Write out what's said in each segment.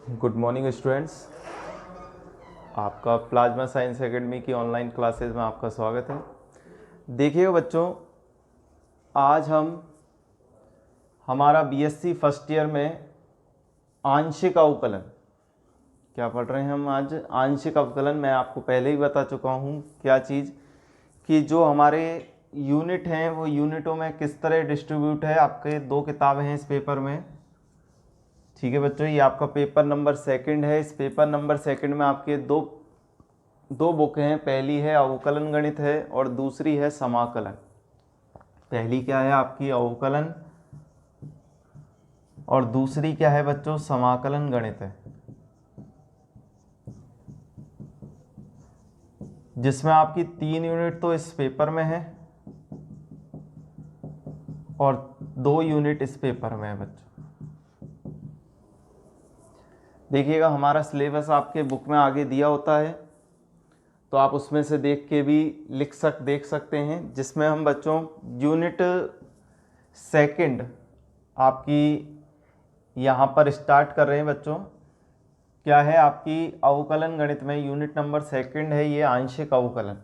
Good morning students. आपका plasma science academy की online classes में आपका स्वागत है। देखिएगा बच्चों, आज हमारा बीएससी फर्स्ट ईयर में आंशिक अवकलन क्या पढ़ रहे हैं हम आज। आंशिक अवकलन मैं आपको पहले ही बता चुका हूँ क्या चीज़, कि जो हमारे यूनिट हैं वो यूनिटों में किस तरह डिस्ट्रीब्यूट है। आपके दो किताबें हैं इस पेपर में, ठीक है बच्चों। ये आपका पेपर नंबर सेकंड है। इस पेपर नंबर सेकंड में आपके दो बुक हैं। पहली है अवकलन गणित है और दूसरी है समाकलन। पहली क्या है आपकी अवकलन और दूसरी क्या है बच्चों, समाकलन गणित है, जिसमें आपकी 3 यूनिट तो इस पेपर में है और 2 यूनिट इस पेपर में है बच्चों। देखिएगा, हमारा सिलेबस आपके बुक में आगे दिया होता है, तो आप उसमें से देख के भी देख सकते हैं, जिसमें हम बच्चों यूनिट सेकंड आपकी यहाँ पर स्टार्ट कर रहे हैं बच्चों। क्या है आपकी अवकलन गणित में यूनिट नंबर सेकंड है ये आंशिक अवकलन।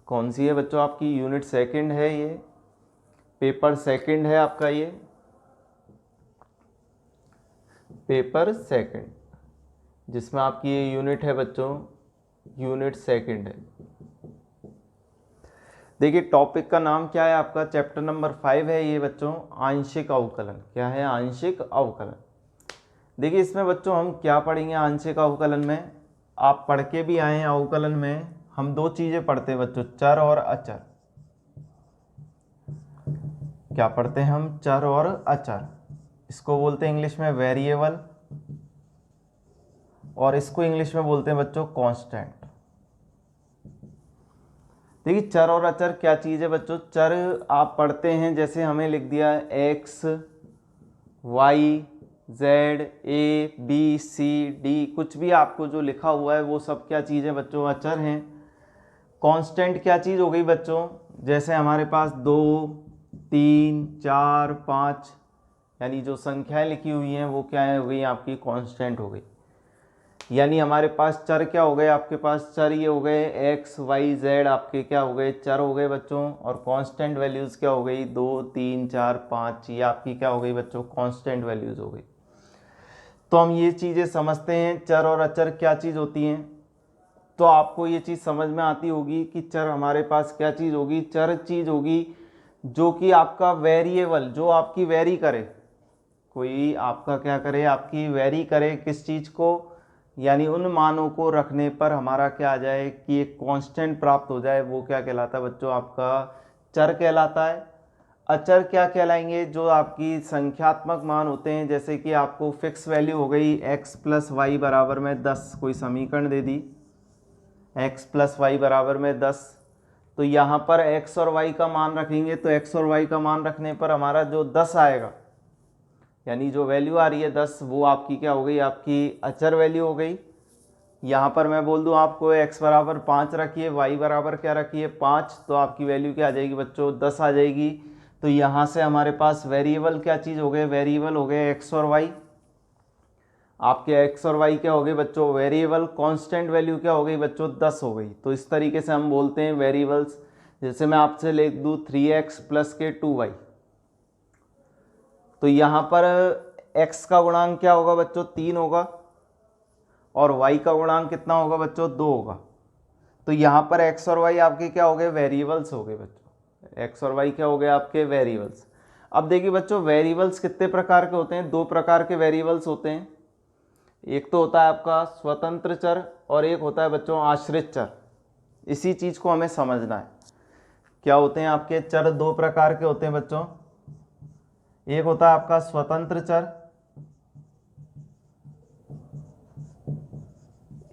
कौन सी है बच्चों, आपकी यूनिट सेकंड है, ये पेपर सेकंड है आपका, ये पेपर सेकंड, जिसमें आपकी ये यूनिट है बच्चों, यूनिट सेकंड है। देखिए टॉपिक का नाम क्या है आपका, चैप्टर नंबर 5 है ये बच्चों, आंशिक अवकलन। क्या है, आंशिक अवकलन। देखिए इसमें बच्चों हम क्या पढ़ेंगे आंशिक अवकलन में, आप पढ़ के भी आए हैं। अवकलन में हम 2 चीज़ें पढ़ते हैं बच्चों, चर और अचर। क्या पढ़ते हैं हम, चर और अचर। इसको बोलते हैं इंग्लिश में वेरिएबल और इसको इंग्लिश में बोलते हैं बच्चों कांस्टेंट। देखिए चर और अचर क्या चीज़ है बच्चों। चर आप पढ़ते हैं, जैसे हमें लिख दिया X Y Z A B C D, कुछ भी आपको जो लिखा हुआ है वो सब क्या चीज़ है बच्चों, अचर हैं। कांस्टेंट क्या चीज़ हो गई बच्चों, जैसे हमारे पास 2 3 4 5 यानी जो संख्याएं लिखी हुई हैं वो क्या है हो गई आपकी, कांस्टेंट हो गई। यानी हमारे पास चर क्या हो गए, आपके पास चर ये हो गए एक्स वाई जेड, आपके क्या हो गए, चर हो गए बच्चों। और कांस्टेंट वैल्यूज़ क्या हो गई, 2 3 4 5, ये आपकी क्या हो गई बच्चों, कांस्टेंट वैल्यूज़ हो गई। तो हम ये चीज़ें समझते हैं चर और अचर क्या चीज़ होती हैं। तो आपको ये चीज़ समझ में आती होगी कि चर हमारे पास क्या चीज़ होगी, चर चीज़ होगी जो कि आपका वेरिएबल, जो आपकी वेरी करे, कोई आपका क्या करे, आपकी वेरी करे किस चीज़ को, यानी उन मानों को रखने पर हमारा क्या आ जाए कि एक कांस्टेंट प्राप्त हो जाए, वो क्या कहलाता है बच्चों, आपका चर कहलाता है। अचर क्या कहलाएंगे, जो आपकी संख्यात्मक मान होते हैं, जैसे कि आपको फिक्स वैल्यू हो गई x + y बराबर में 10, कोई समीकरण दे दी x + y बराबर में 10, तो यहाँ पर x और y का मान रखेंगे, तो x और y का मान रखने पर हमारा जो 10 आएगा, यानी जो वैल्यू आ रही है 10, वो आपकी क्या हो गई, आपकी अचर वैल्यू हो गई। यहाँ पर मैं बोल दूँ आपको x बराबर 5 रखिए, y बराबर क्या रखिए 5, तो आपकी वैल्यू क्या आ जाएगी बच्चों, 10 आ जाएगी। तो यहाँ से हमारे पास वेरिएबल क्या चीज़ हो गए, वेरिएबल हो गए x और y। आपके x और y क्या हो गए बच्चों, वेरिएबल। कांस्टेंट वैल्यू क्या हो गई बच्चों, 10 हो गई। तो इस तरीके से हम बोलते हैं वेरिएबल्स। जैसे मैं आपसे लिख दूँ 3x + के 2y, तो यहाँ पर x का गुणांक क्या होगा बच्चों, 3 होगा, और y का गुणांक कितना होगा बच्चों, 2 होगा। तो यहाँ पर x और y आपके क्या हो गए, वेरिएबल्स हो गए बच्चों। x और y क्या हो गए आपके, वेरिएबल्स। अब देखिए बच्चों, वेरिएबल्स कितने प्रकार के होते हैं, 2 प्रकार के वेरिएबल्स होते हैं। एक तो होता है आपका स्वतंत्र चर और एक होता है बच्चों आश्रित चर। इसी चीज़ को हमें समझना है। क्या होते हैं आपके चर, 2 प्रकार के होते हैं बच्चों। एक होता है आपका स्वतंत्र चर,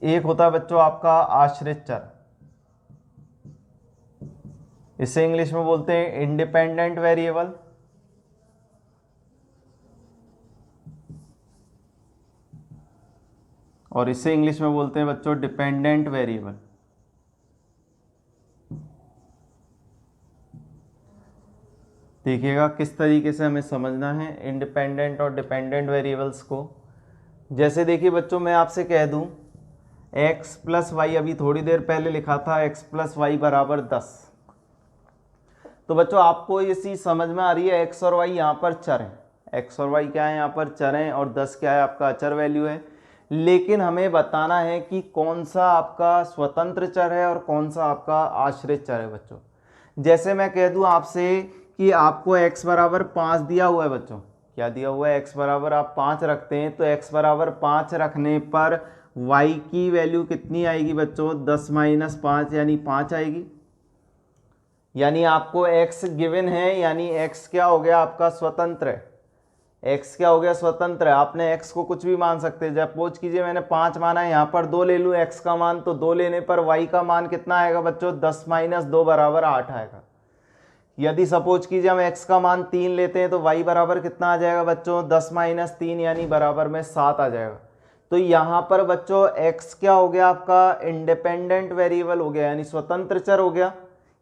एक होता है बच्चों आपका आश्रित चर। इसे इंग्लिश में बोलते हैं इंडिपेंडेंट वेरिएबल, और इसे इंग्लिश में बोलते हैं बच्चों डिपेंडेंट वेरिएबल। देखिएगा किस तरीके से हमें समझना है इंडिपेंडेंट और डिपेंडेंट वेरिएबल्स को। जैसे देखिए बच्चों, मैं आपसे कह दूं x प्लस वाई, अभी थोड़ी देर पहले लिखा था x प्लस वाई बराबर 10। तो बच्चों आपको ये चीज़ समझ में आ रही है, x और y यहाँ पर चर हैं, x और y क्या है यहाँ पर चर हैं, और 10 क्या है आपका अचर वैल्यू है। लेकिन हमें बताना है कि कौन सा आपका स्वतंत्र चर है और कौन सा आपका आश्रित चर है बच्चों। जैसे मैं कह दूं आपसे कि आपको x बराबर 5 दिया हुआ है बच्चों, क्या दिया हुआ है, x बराबर आप 5 रखते हैं, तो x बराबर 5 रखने पर y की वैल्यू कितनी आएगी बच्चों, 10 माइनस 5 यानी 5 आएगी। यानी आपको x गिवन है, यानी x क्या हो गया आपका स्वतंत्र है, x क्या हो गया स्वतंत्र है। आपने x को कुछ भी मान सकते हैं, जब सपोज कीजिए मैंने 5 माना है, यहाँ पर 2 ले लूँ x का मान, तो 2 लेने पर y का मान कितना आएगा बच्चों, 10 माइनस 2 बराबर 8 आएगा। यदि सपोज कीजिए हम x का मान 3 लेते हैं, तो y बराबर कितना आ जाएगा बच्चों, 10 माइनस 3 यानी बराबर में 7 आ जाएगा। तो यहाँ पर बच्चों x क्या हो गया आपका इंडिपेंडेंट वेरिएबल हो गया, यानी स्वतंत्र चर हो गया।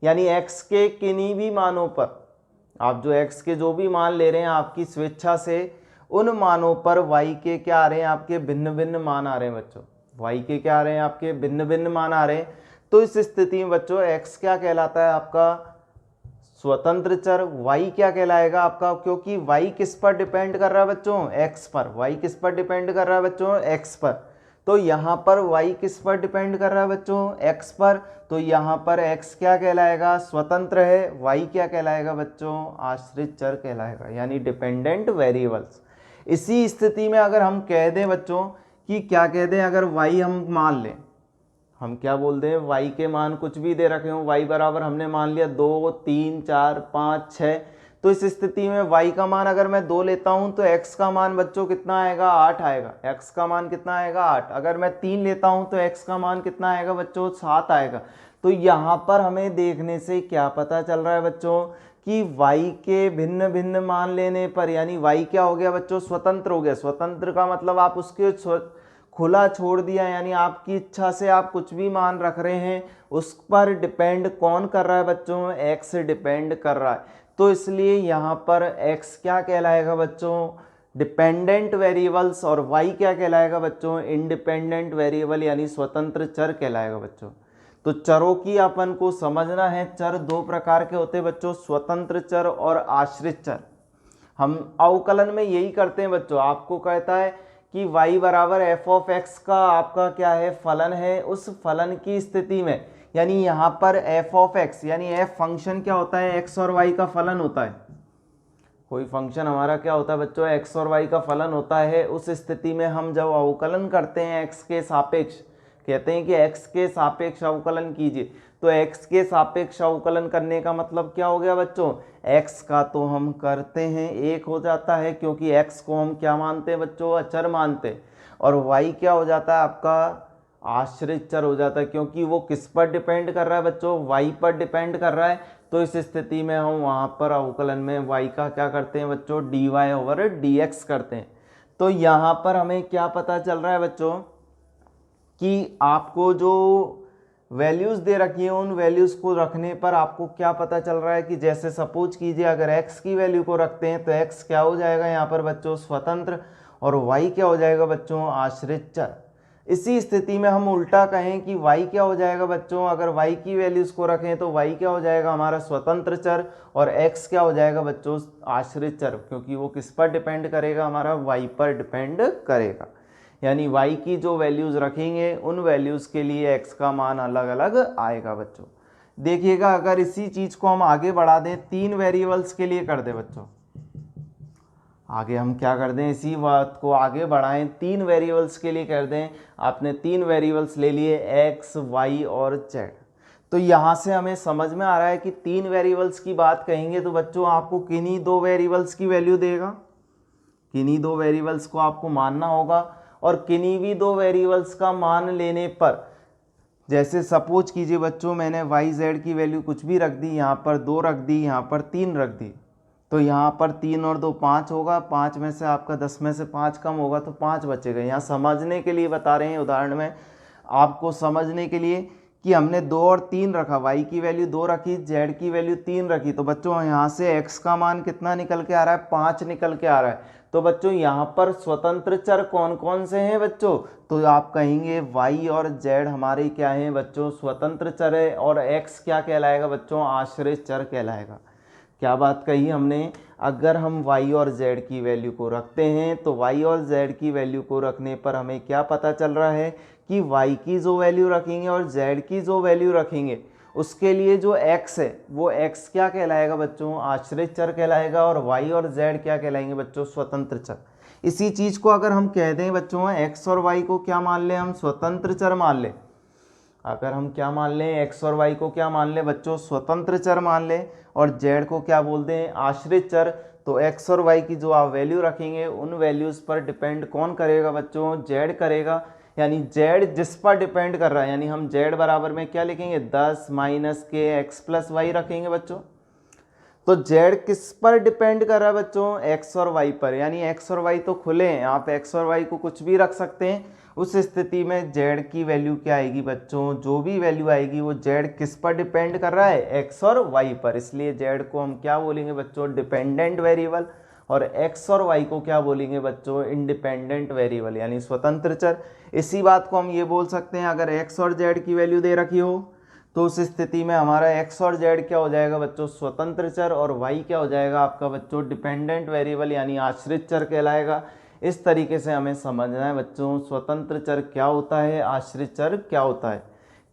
यानी x के किन्हीं भी मानों पर, आप जो x के जो भी मान ले रहे हैं आपकी स्वेच्छा से, उन मानों पर y के क्या आ रहे हैं, आपके भिन्न भिन्न मान आ रहे हैं बच्चों, y के क्या आ रहे हैं, आपके भिन्न भिन्न मान आ रहे हैं। तो इस स्थिति में बच्चों x क्या कहलाता है आपका स्वतंत्र चर, y क्या कहलाएगा आपका, क्योंकि y किस पर डिपेंड कर रहा है बच्चों, x पर। y किस पर डिपेंड कर रहा है बच्चों, x पर। तो यहाँ पर y किस पर डिपेंड कर रहा है बच्चों, x पर। तो यहाँ पर x क्या कहलाएगा, स्वतंत्र है, y क्या कहलाएगा बच्चों, आश्रित चर कहलाएगा, यानी डिपेंडेंट वेरिएबल्स। इसी स्थिति में अगर हम कह दें बच्चों कि क्या कह दें, अगर y हम मान लें, हम क्या बोल दें, y के मान कुछ भी दे रखे हो, y बराबर हमने मान लिया 2, 3, 4, 5, 6। तो इस स्थिति में y का मान अगर मैं 2 लेता हूं, तो x का मान बच्चों कितना आएगा, 8 आएगा। x का मान कितना आएगा, 8। अगर मैं 3 लेता हूं तो x का मान कितना आएगा बच्चों, 7 आएगा। तो यहाँ पर हमें देखने से क्या पता चल रहा है बच्चों कि y के भिन्न भिन्न मान लेने पर, यानी y क्या हो गया बच्चों, स्वतंत्र हो गया। स्वतंत्र का मतलब आप उसके खुला छोड़ दिया, यानी आपकी इच्छा से आप कुछ भी मान रख रहे हैं, उस पर डिपेंड कौन कर रहा है बच्चों, x डिपेंड कर रहा है। तो इसलिए यहाँ पर x क्या कहलाएगा बच्चों, डिपेंडेंट वेरिएबल्स, और y क्या कहलाएगा बच्चों, इंडिपेंडेंट वेरिएबल, यानी स्वतंत्र चर कहलाएगा बच्चों। तो चरों की अपन को समझना है, चर दो प्रकार के होते हैं बच्चों, स्वतंत्र चर और आश्रित चर। हम अवकलन में यही करते हैं बच्चों, आपको कहता है कि y बराबर एफ ऑफ एक्स का आपका क्या है, फलन है। उस फलन की स्थिति में, यानी यहाँ पर एफ ऑफ एक्स, यानी एफ फंक्शन क्या होता है, एक्स और वाई का फलन होता है। कोई फंक्शन हमारा क्या होता है बच्चों, एक्स और वाई का फलन होता है। उस स्थिति में हम जब अवकलन करते हैं एक्स के सापेक्ष, कहते हैं कि एक्स के सापेक्ष अवकलन कीजिए, तो एक्स के सापेक्ष अवकलन करने का मतलब क्या हो गया बच्चों, एक्स का तो हम करते हैं 1 हो जाता है, क्योंकि एक्स को हम क्या मानते हैं बच्चों, अचर मानते हैं। और वाई क्या हो जाता है आपका, आश्रित चर हो जाता है, क्योंकि वो किस पर डिपेंड कर रहा है बच्चों, वाई पर डिपेंड कर रहा है। तो इस स्थिति में हम वहाँ पर अवकलन में वाई का क्या करते हैं बच्चों, d y over d x करते हैं। तो यहाँ पर हमें क्या पता चल रहा है बच्चों कि आपको जो वैल्यूज़ दे रखी है, उन वैल्यूज़ को रखने पर आपको क्या पता चल रहा है कि जैसे सपोज कीजिए अगर x की वैल्यू को रखते हैं तो x क्या हो जाएगा यहाँ पर बच्चों, स्वतंत्र, और y क्या हो जाएगा बच्चों, आश्रित चर। इसी स्थिति में हम उल्टा कहें कि y क्या हो जाएगा बच्चों, अगर y की वैल्यूज़ को रखें तो y क्या हो जाएगा हमारा स्वतंत्र चर, और x क्या हो जाएगा बच्चों, आश्रित चर, क्योंकि वो किस पर डिपेंड करेगा, हमारा y पर डिपेंड करेगा। यानी y की जो वैल्यूज़ रखेंगे उन वैल्यूज़ के लिए x का मान अलग अलग आएगा बच्चों। देखिएगा अगर इसी चीज़ को हम आगे बढ़ा दें, 3 वेरिएबल्स के लिए कर दें बच्चों, आगे हम क्या कर दें, इसी बात को आगे बढ़ाएं, 3 वेरिएबल्स के लिए कर दें। आपने 3 वेरिएबल्स ले लिए x, y और z। तो यहाँ से हमें समझ में आ रहा है कि 3 वेरिएबल्स की बात कहेंगे तो बच्चों आपको किन्हीं 2 वेरिएबल्स की वैल्यू देगा, किन्हीं 2 वेरिएबल्स को आपको मानना होगा, और किन्हीं भी 2 वेरिएबल्स का मान लेने पर, जैसे सपोज कीजिए बच्चों मैंने y z की वैल्यू कुछ भी रख दी, यहाँ पर 2 रख दी, यहाँ पर 3 रख दी, तो यहाँ पर 3 और 2 5 होगा, 5 में से आपका 10 में से 5 कम होगा तो 5 बचेगा। यहाँ समझने के लिए बता रहे हैं उदाहरण में, आपको समझने के लिए कि हमने 2 और 3 रखा, y की वैल्यू 2 रखी, z की वैल्यू 3 रखी, तो बच्चों यहाँ से x का मान कितना निकल के आ रहा है, 5 निकल के आ रहा है। तो बच्चों यहाँ पर स्वतंत्र चर कौन कौन से हैं बच्चों, तो आप कहेंगे y और z हमारे क्या हैं बच्चों, स्वतंत्र चर है, और x क्या कहलाएगा बच्चों, आश्रित चर कहलाएगा। क्या बात कही हमने, अगर हम y और z की वैल्यू को रखते हैं तो y और z की वैल्यू को रखने पर हमें क्या पता चल रहा है कि y की जो वैल्यू रखेंगे और z की जो वैल्यू रखेंगे उसके लिए जो x है वो x क्या कहलाएगा बच्चों, आश्रित चर कहलाएगा, और y और z क्या कहलाएंगे बच्चों, स्वतंत्र चर। इसी चीज़ को अगर हम कह दें बच्चों x और y को क्या मान लें हम, स्वतंत्र चर मान लें, अगर हम क्या मान लें, x और y को क्या मान लें बच्चों, स्वतंत्र चर मान लें, और z को क्या बोलते हैं, आश्रित चर, तो x और y की जो आप वैल्यू रखेंगे उन वैल्यूज़ पर डिपेंड कौन करेगा बच्चों, z करेगा। यानी z जिस पर डिपेंड कर रहा है, यानी हम z बराबर में क्या लिखेंगे, 10 माइनस के x प्लस वाई रखेंगे बच्चों। तो z किस पर डिपेंड कर रहा है बच्चों, x और y पर, यानी x और y तो खुले हैं, आप x और y को कुछ भी रख सकते हैं। उस स्थिति में z की वैल्यू क्या आएगी बच्चों, जो भी वैल्यू आएगी वो z किस पर डिपेंड कर रहा है, x और y पर, इसलिए z को हम क्या बोलेंगे बच्चों, डिपेंडेंट वेरिएबल, और x और y को क्या बोलेंगे बच्चों, इंडिपेंडेंट वेरिएबल यानी स्वतंत्र चर। इसी बात को हम ये बोल सकते हैं, अगर x और z की वैल्यू दे रखी हो तो उस स्थिति में हमारा x और z क्या हो जाएगा बच्चों, स्वतंत्र चर, और y क्या हो जाएगा आपका बच्चों, डिपेंडेंट वेरिएबल यानी आश्रित चर कहलाएगा। इस तरीके से हमें समझना है बच्चों, स्वतंत्र चर क्या होता है, आश्रित चर क्या होता है।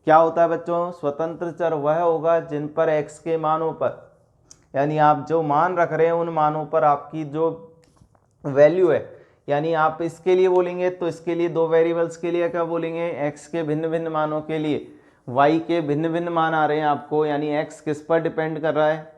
क्या होता है बच्चों, स्वतंत्र चर वह होगा जिन पर x के मानों पर, यानी आप जो मान रख रहे हैं उन मानों पर आपकी जो वैल्यू है, यानी आप इसके लिए बोलेंगे तो इसके लिए दो वेरिएबल्स के लिए क्या बोलेंगे, x के भिन्न भिन्न मानों के लिए y के भिन्न भिन्न मान आ रहे हैं आपको, यानी x किस पर डिपेंड कर रहा है,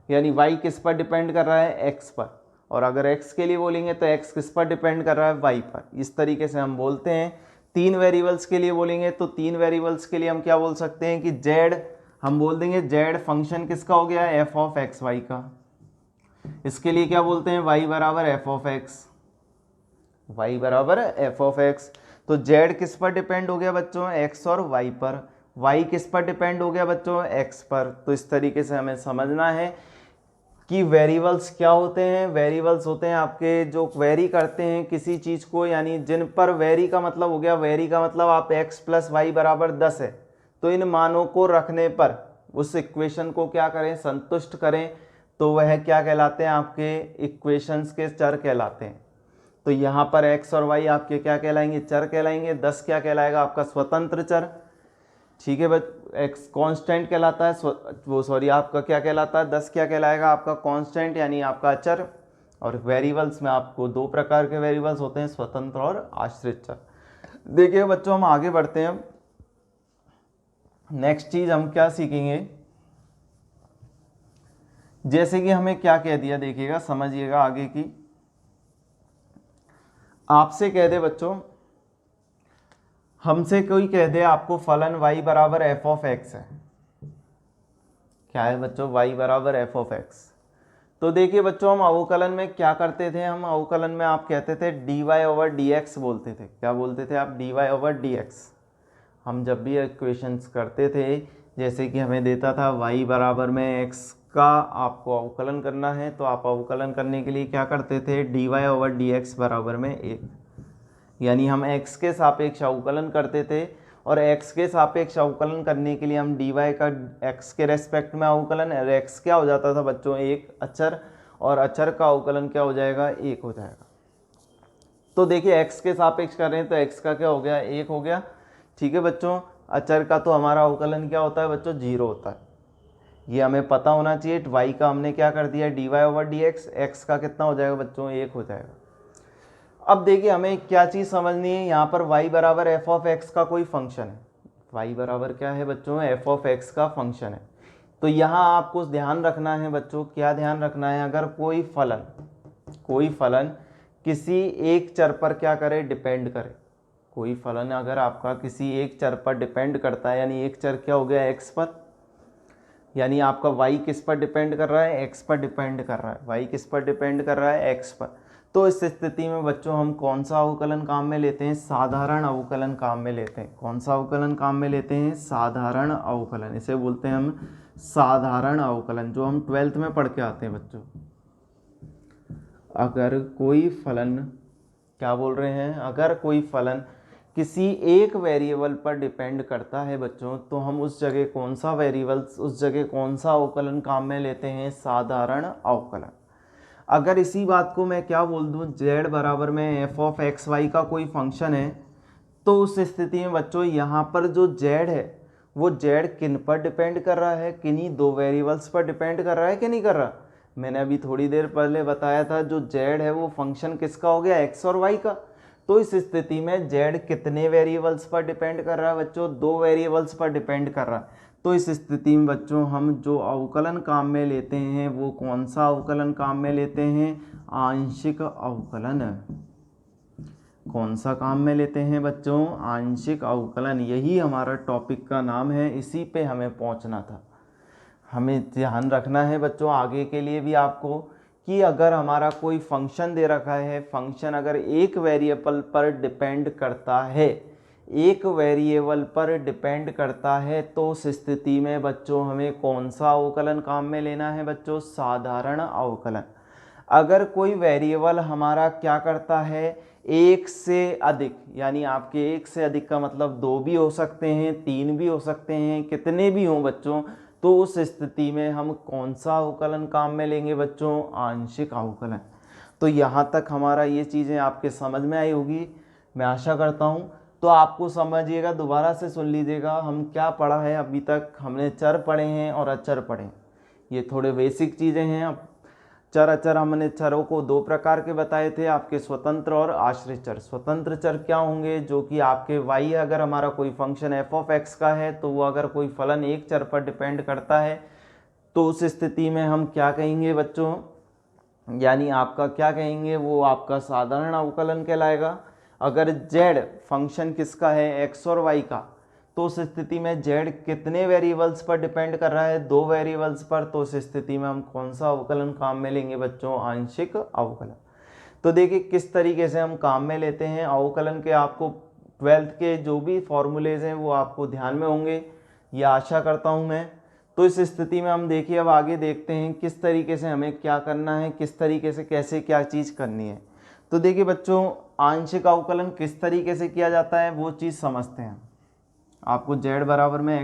यानी y किस पर डिपेंड कर रहा है, x पर, और अगर x के लिए बोलेंगे तो x किस पर डिपेंड कर रहा है, y पर। इस तरीके से हम बोलते हैं। 3 वेरिएबल्स के लिए बोलेंगे तो 3 वेरिएबल्स के लिए हम क्या बोल सकते हैं कि z, हम बोल देंगे z फंक्शन किसका हो गया, f ऑफ एक्स वाई का। इसके लिए क्या बोलते हैं, y बराबर f ऑफ एक्स, y बराबर f ऑफ एक्स। तो z किस पर डिपेंड हो गया बच्चों, x और y पर, y किस पर डिपेंड हो गया बच्चों, x पर। तो इस तरीके से हमें समझना है कि वेरिएबल्स क्या होते हैं, वेरिएबल्स होते हैं आपके जो वेरी करते हैं किसी चीज़ को, यानी जिन पर वेरी का मतलब हो गया, वेरी का मतलब आप x प्लस वाई बराबर 10 है, तो इन मानों को रखने पर उस इक्वेशन को क्या करें, संतुष्ट करें, तो वह क्या कहलाते हैं, आपके इक्वेशंस के चर कहलाते हैं। तो यहाँ पर x और y आपके क्या कहलाएंगे, चर कहलाएंगे। 10 क्या कहलाएगा आपका, स्वतंत्र चर, ठीक है x कांस्टेंट कहलाता है, वो सॉरी आपका क्या कहलाता है, 10 क्या कहलाएगा आपका कांस्टेंट यानी आपका चर। और वेरिएबल्स में आपको 2 प्रकार के वेरिएबल्स होते हैं, स्वतंत्र और आश्रित चर। देखिए बच्चों हम आगे बढ़ते हैं, नेक्स्ट चीज हम क्या सीखेंगे, जैसे कि हमें क्या कह दिया, देखिएगा समझिएगा आगे की, आपसे कह दे बच्चों, हमसे कोई कह दे आपको फलन y बराबर f ऑफ x है, क्या है बच्चों, y बराबर f ऑफ x। तो देखिए बच्चों हम अवकलन में क्या करते थे, हम अवकलन में आप कहते थे dy ओवर dx बोलते थे, क्या बोलते थे आप, dy ओवर dx। हम जब भी इक्वेशंस करते थे, जैसे कि हमें देता था y बराबर में x का आपको अवकलन करना है, तो आप अवकलन करने के लिए क्या करते थे, dy ओवर dx बराबर में 1, यानी हम x के सापेक्ष अवकलन करते थे, और x के सापेक्ष अवकलन करने के लिए हम dy का x के रेस्पेक्ट में अवकलन, और x क्या हो जाता था बच्चों, एक अचर, और अचर का अवकलन क्या हो जाएगा, 1 हो जाएगा। तो देखिए x के सापेक्ष कर रहे हैं तो x का क्या हो गया, 1 हो गया, ठीक है बच्चों। अचर का तो हमारा अवकलन क्या होता है बच्चों, 0 होता है, ये हमें पता होना चाहिए। y का हमने क्या कर दिया, dy ओवर dx, x का कितना हो जाएगा बच्चों, 1 हो जाएगा। अब देखिए हमें क्या चीज़ समझनी है, यहाँ पर y बराबर f ऑफ x का कोई फंक्शन है, y बराबर क्या है बच्चों, f ऑफ x का फंक्शन है। तो यहाँ आपको ध्यान रखना है बच्चों, क्या ध्यान रखना है, अगर कोई फलन किसी एक चर पर क्या करे, डिपेंड करे, कोई फलन अगर आपका किसी एक चर पर डिपेंड करता है, यानी एक चर क्या हो गया, x पर, यानी आपका y किस पर डिपेंड कर रहा है, x पर डिपेंड कर रहा है, y किस पर डिपेंड कर रहा है, x पर। तो इस स्थिति में बच्चों हम कौन सा अवकलन काम में लेते हैं, साधारण अवकलन काम में लेते हैं। कौन सा अवकलन काम में लेते हैं, साधारण अवकलन, इसे बोलते हैं हम साधारण अवकलन, जो हम 12th में पढ़ के आते हैं बच्चों। अगर कोई फलन, क्या बोल रहे हैं, अगर कोई फलन किसी एक वेरिएबल पर डिपेंड करता है बच्चों, तो हम उस जगह कौन सा वेरिएबल, उस जगह कौन सा अवकलन काम में लेते हैं, साधारण अवकलन। अगर इसी बात को मैं क्या बोल दूं, z बराबर में एफ ऑफ एक्स वाई का कोई फंक्शन है, तो उस स्थिति में बच्चों यहाँ पर जो z है वो z किन पर डिपेंड कर रहा है, किन्हीं दो वेरिएबल्स पर डिपेंड कर रहा है कि नहीं कर रहा। मैंने अभी थोड़ी देर पहले बताया था जो z है वो फंक्शन किसका हो गया, x और y का। तो इस स्थिति में z कितने वेरिएबल्स पर डिपेंड कर रहा है बच्चों, दो वेरिएबल्स पर डिपेंड कर रहा है। तो इस स्थिति में बच्चों हम जो अवकलन काम में लेते हैं वो कौन सा अवकलन काम में लेते हैं, आंशिक अवकलन। कौन सा काम में लेते हैं बच्चों, आंशिक अवकलन। यही हमारा टॉपिक का नाम है, इसी पे हमें पहुंचना था। हमें ध्यान रखना है बच्चों आगे के लिए भी आपको कि अगर हमारा कोई फंक्शन दे रखा है, फंक्शन अगर एक वेरिएबल पर डिपेंड करता है, एक वेरिएबल पर डिपेंड करता है, तो उस स्थिति में बच्चों हमें कौन सा अवकलन काम में लेना है बच्चों, साधारण अवकलन। अगर कोई वेरिएबल हमारा क्या करता है, एक से अधिक, यानी आपके एक से अधिक का मतलब दो भी हो सकते हैं, तीन भी हो सकते हैं, कितने भी हों बच्चों, तो उस स्थिति में हम कौन सा अवकलन काम में लेंगे बच्चों, आंशिक अवकलन। तो यहाँ तक हमारा ये चीज़ें आपके समझ में आई होगी, मैं आशा करता हूँ। तो आपको समझिएगा, दोबारा से सुन लीजिएगा, हम क्या पढ़ा है अभी तक। हमने चर पढ़े हैं और अचर पढ़े हैं, ये थोड़े बेसिक चीज़ें हैं। अब चर अचर, हमने चरों को दो प्रकार के बताए थे, आपके स्वतंत्र और आश्रित चर। स्वतंत्र चर क्या होंगे, जो कि आपके y, अगर हमारा कोई फंक्शन f ऑफ x का है, तो वो अगर कोई फलन एक चर पर डिपेंड करता है, तो उस स्थिति में हम क्या कहेंगे बच्चों, यानी आपका क्या कहेंगे, वो आपका साधारण अवकलन कहलाएगा। अगर z फंक्शन किसका है, x और y का, तो उस स्थिति में z कितने वेरिएबल्स पर डिपेंड कर रहा है, दो वेरिएबल्स पर, तो उस स्थिति में हम कौन सा अवकलन काम में लेंगे बच्चों, आंशिक अवकलन। तो देखिए किस तरीके से हम काम में लेते हैं अवकलन के। आपको 12th के जो भी फॉर्मूलेज हैं वो आपको ध्यान में होंगे, ये आशा करता हूँ मैं। तो इस स्थिति में हम देखिए अब आगे देखते हैं किस तरीके से हमें क्या करना है, किस तरीके से कैसे क्या चीज़ करनी है। तो देखिए बच्चों, आंशिक अवकलन किस तरीके से किया जाता है वो चीज़ समझते हैं। आपको z बराबर में